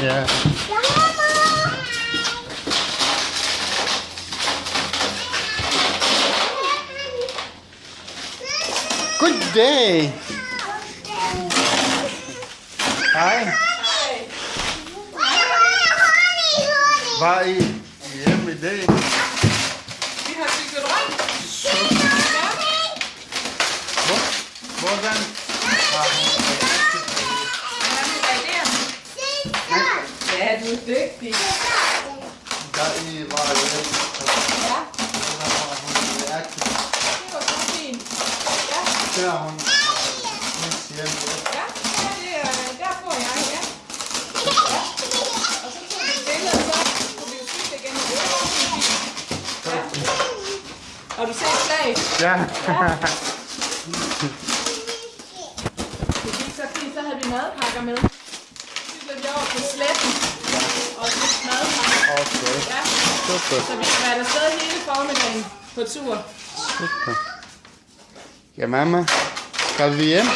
Ja. Good day. Hej. Hvad er I hjemme i dag? Vi har cyklet rundt. Hvordan? Ja, du er dygtig. Der I var hjemme. Ja, Ja. det var så fint. Ja, Der er hun. Hjemme. ja, der får jeg, ja. Ja. Og så tog vi billeder, så kunne vi jo cykle igen. Det var også fint. Ja. Og du ser flag. Ja. Det gik så fint, så havde vi madpakker med. Så cyklede vi over på sletten og fik madpakker. Okay. Ja, Super. så vi har været afsted hele formiddagen på tur. Super. Ja, mamma. Skal vi hjem?